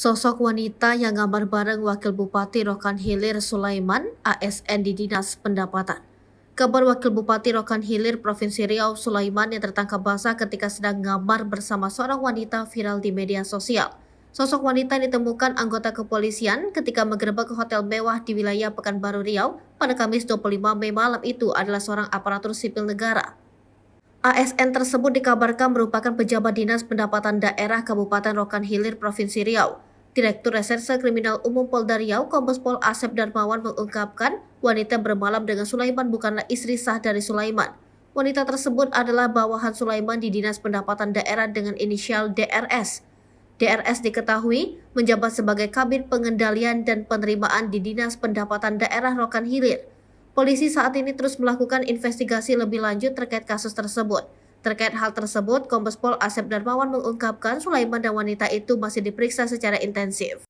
Sosok wanita yang gambar bareng Wakil Bupati Rokan Hilir Sulaiman, ASN di Dinas Pendapatan. Kabar Wakil Bupati Rokan Hilir Provinsi Riau Sulaiman yang tertangkap basah ketika sedang gambar bersama seorang wanita viral di media sosial. Sosok wanita ditemukan anggota kepolisian ketika menggerebek hotel mewah di wilayah Pekanbaru Riau pada Kamis 25 Mei malam itu adalah seorang aparatur sipil negara. ASN tersebut dikabarkan merupakan pejabat Dinas Pendapatan Daerah Kabupaten Rokan Hilir Provinsi Riau. Direktur Reserse Kriminal Umum Polda Riau, Kombes Pol Asep Darmawan mengungkapkan wanita bermalam dengan Sulaiman bukanlah istri sah dari Sulaiman. Wanita tersebut adalah bawahan Sulaiman di Dinas Pendapatan Daerah dengan inisial DRS. DRS diketahui menjabat sebagai Kabid Pengendalian dan Penerimaan di Dinas Pendapatan Daerah Rokan Hilir. Polisi saat ini terus melakukan investigasi lebih lanjut terkait kasus tersebut. Terkait hal tersebut, Kombes Pol Asep Darmawan mengungkapkan Sulaiman dan wanita itu masih diperiksa secara intensif.